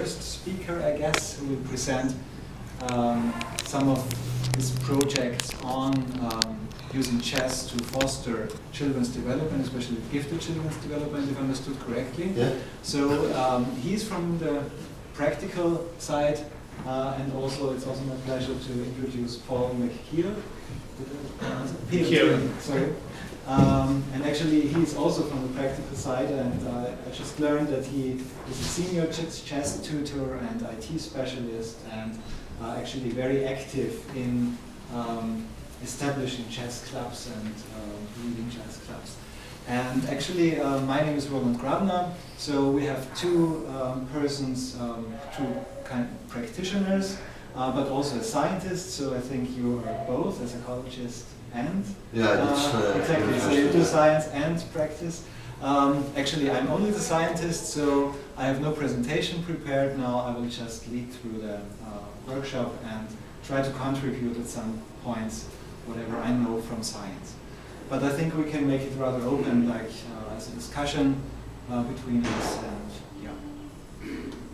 first speaker, I guess, who will present some of his projects on using chess to foster children's development, especially gifted children's development, if I understood correctly. Yeah. So he's from the practical side, and also it's also my pleasure to introduce Paul McKeown. McKeown. Sorry. And actually he's also from the practical side, and I just learned that he is a senior chess tutor and IT specialist, and actually very active in establishing chess clubs and leading chess clubs. And actually my name is Roland Grabner, so we have two persons, two kind of practitioners, but also a scientist, so I think you are both a psychologist and exactly, so you do science and practice. Actually, I'm only the scientist, so I have no presentation prepared now. I will just lead through the workshop and try to contribute at some points whatever I know from science. But I think we can make it rather open, like as a discussion between us, and yeah.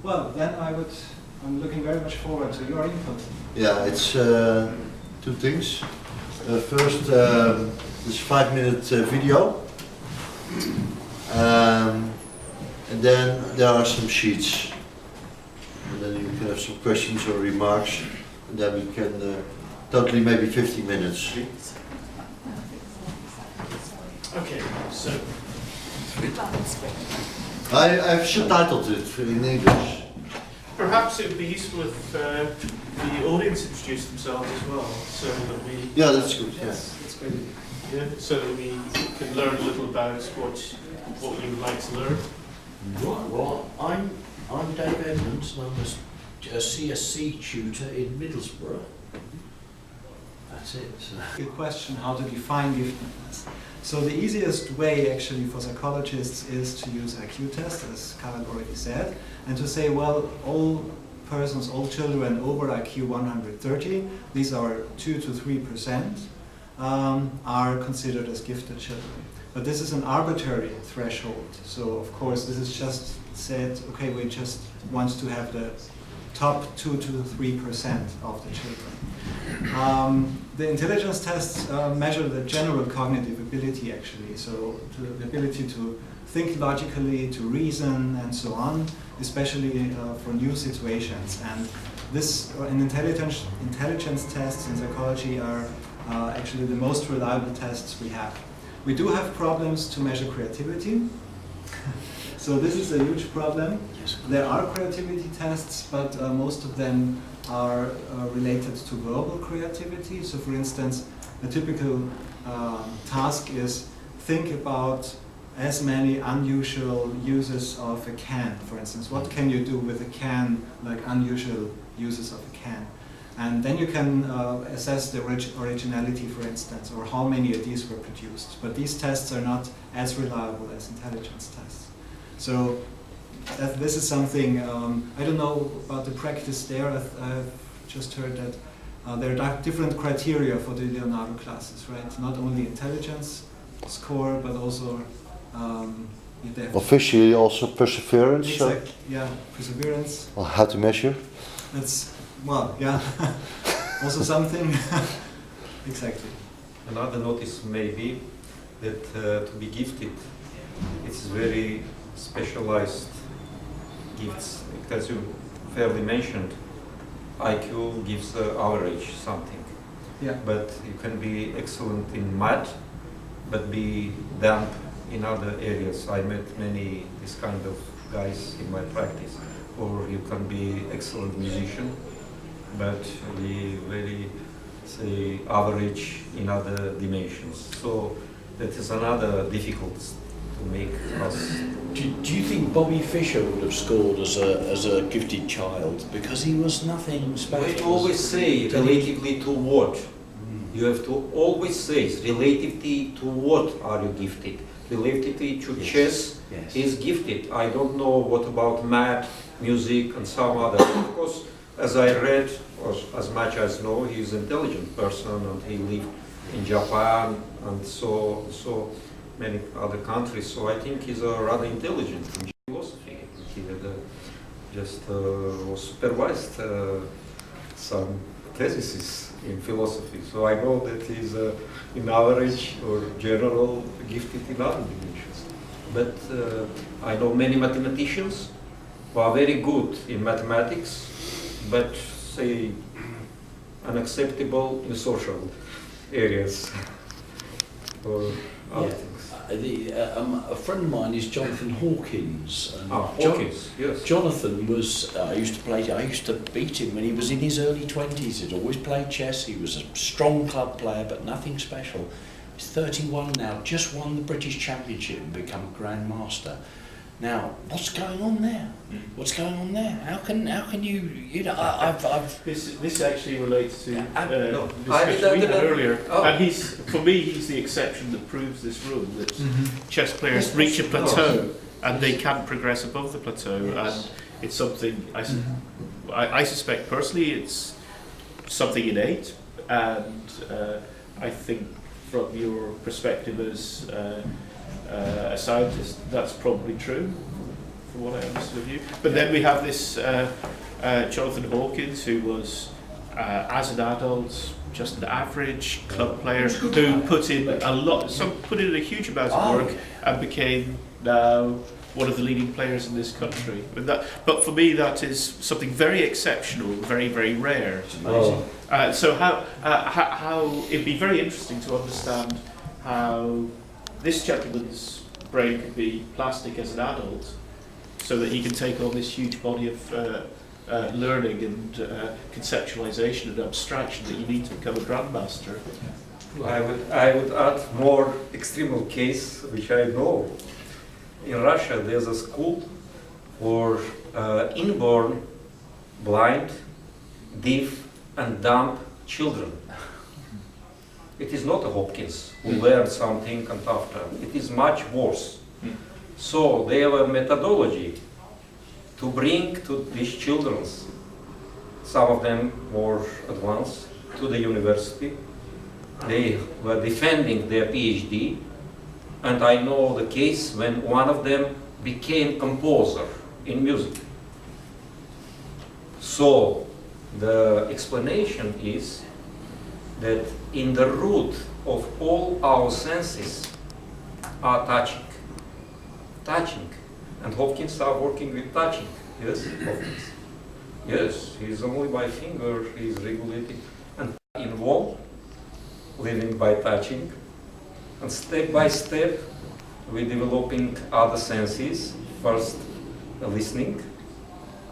Well, then I'm looking very much forward to your input. Yeah, it's two things. First, this 5-minute video, and then there are some sheets, and then you can have some questions or remarks, and then we can totally maybe 50 minutes. Okay, so I've subtitled it in English. perhaps it would be useful if the audience introduce themselves as well, so that we Yeah, that's good. Yeah. That's great. so that we can learn a little about what you would like to learn. Right, well, I'm Dave Edmonds, and I'm a CSC tutor in Middlesbrough. That's it. So. Good question, how to define giftedness. So the easiest way actually for psychologists is to use IQ test, as Karel already said, and to say, well, all persons, all children over IQ 130, these are 2 to 3%, are considered as gifted children. But this is an arbitrary threshold. So of course this is just said, okay, we just want to have the top 2 to 3% of the children. The intelligence tests measure the general cognitive ability actually, so the ability to think logically, to reason and so on, especially for new situations. And this intelligence tests in psychology are actually the most reliable tests we have. We do have problems to measure creativity. So this is a huge problem. There are creativity tests, but most of them are related to verbal creativity. So for instance, a typical task is think about as many unusual uses of a can, for instance. What can you do with a can, like unusual uses of a can? And then you can assess the originality, for instance, or how many of these were produced. But these tests are not as reliable as intelligence tests. So this is something, I don't know about the practice there. I've just heard that there are different criteria for the Leonardo classes, right? Not only intelligence score, but also Officially also perseverance. Exactly, yeah, perseverance. Well, how to measure? That's, well, yeah, also something. Exactly. Another notice may be that to be gifted, it's very specialized gifts. As you fairly mentioned, IQ gives average something. Yeah. But you can be excellent in math, but be damp in other areas. I met many this kind of guys in my practice. Or you can be excellent musician, but be very, say, average in other dimensions. So that is another difficult to make us. Do you think Bobby Fischer would have scored as a gifted child because he was nothing special? We always say relatively to what. You have to always say relatively to what are you gifted. Relatively to chess is gifted. I don't know what about math, music, and some other. Of course, as I read, or as much as know, he's an intelligent person, and he lived in Japan and so many other countries. So I think he's rather intelligent in philosophy. He had just supervised some theses in philosophy. So I know that he's in average or general gifted in other dimensions. But I know many mathematicians who are very good in mathematics, but say unacceptable in social areas or other things. A friend of mine is Jonathan Hawkins. And Hawkins, yes. Jonathan was, I used to beat him when he was in his early 20s. He'd always played chess. He was a strong club player, but nothing special. He's 31 now, just won the British Championship and become a Grandmaster. Now, what's going on there? What's going on there? How can you know, I've This actually relates to I discussion we had earlier. Oh. And for me, he's the exception that proves this rule, that chess players reach a plateau and they can't progress above the plateau. And it's something, I suspect personally, it's something innate. And I think from your perspective as a scientist, that's probably true, from what I understood of you. But then we have this Jonathan Hawkins, who was, as an adult, just an average club player who put in a huge amount of work and became now one of the leading players in this country. But for me, that is something very exceptional, very, very rare. It's amazing. So how it'd be very interesting to understand how this gentleman's brain could be plastic as an adult, so that he can take on this huge body of learning and conceptualization and abstraction that you need to become a grandmaster. I would add more extreme case, which I know. In Russia, there's a school for inborn blind, deaf, and dumb children. It is not a Hopkins who learned something and after. It is much worse. So they have a methodology to bring to these children, some of them more advanced, to the university. They were defending their PhD, and I know the case when one of them became composer in music. So the explanation is that in the root of all our senses are touching. And Hopkins are working with touching. Yes, Hopkins. Yes, he's only by finger, he's regulating. And involved, living by touching. And step by step, we're developing other senses. First, listening.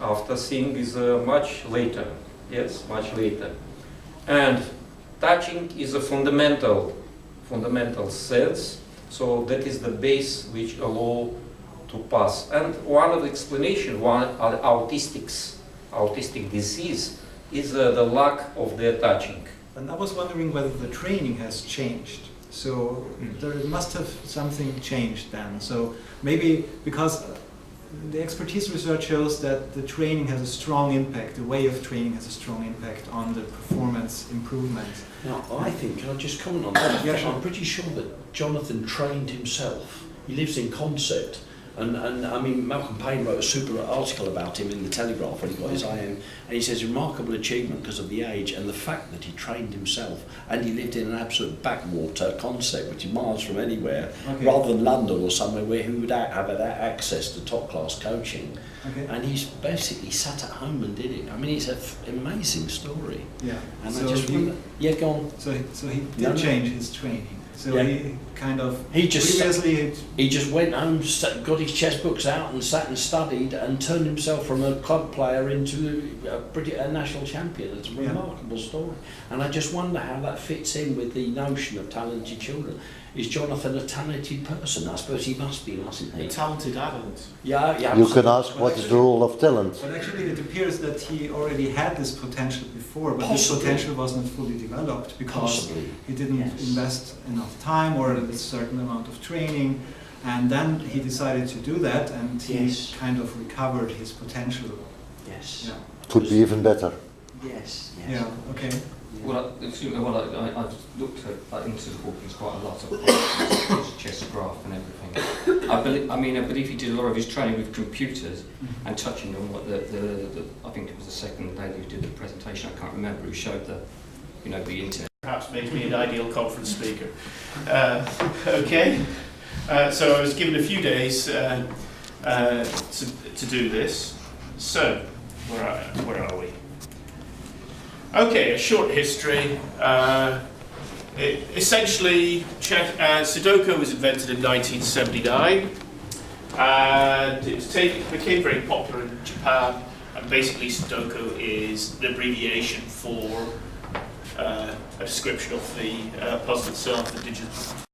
After seeing is much later. Yes, much later. And touching is a fundamental sense, so that is the base which allow to pass. And one of the explanations, autistic disease, is the lack of their touching. And I was wondering whether the training has changed. So there must have something changed then. So maybe because the expertise research shows that the training has a strong impact, the way of training has a strong impact on the performance improvement. Now, I think, can I just comment on that? Yeah, sure. I'm pretty sure that Jonathan trained himself. He lives in concept. And I mean, Malcolm Payne wrote a super article about him in the Telegraph when he got his IM, and he says remarkable achievement because of the age and the fact that he trained himself, and he lived in an absolute backwater concept, which is miles from anywhere, rather than London or somewhere where he would have access to top class coaching. And he's basically sat at home and did it. I mean, it's an amazing story. Yeah. And so I just wonder, go on. So he did change his training. So he kind of he just went home, got his chess books out and sat and studied and turned himself from a club player into a national champion. It's a remarkable story. And I just wonder how that fits in with the notion of talented children. Is Jonathan a talented person? I suppose he must be, mustn't he? A talented adult. Yeah. You can ask what is the role of talent. But actually it appears that he already had this potential before, but this potential wasn't fully developed because he didn't invest enough time or a certain amount of training, and then he decided to do that, and he kind of recovered his potential. Yes. Yeah. Could be even better. Yes. Yeah, okay. Well, excuse me, I've looked at into the book. There's quite a lot of his chess graph and everything. I believe he did a lot of his training with computers and touching on what I think it was the second lady who did the presentation. I can't remember who showed the internet. Perhaps makes me an ideal conference speaker. Okay, so I was given a few days to do this. So, where are we? Okay, a short history. Essentially, Sudoku was invented in 1979, and it became very popular in Japan. And basically, Sudoku is an abbreviation for a description of the puzzle itself, the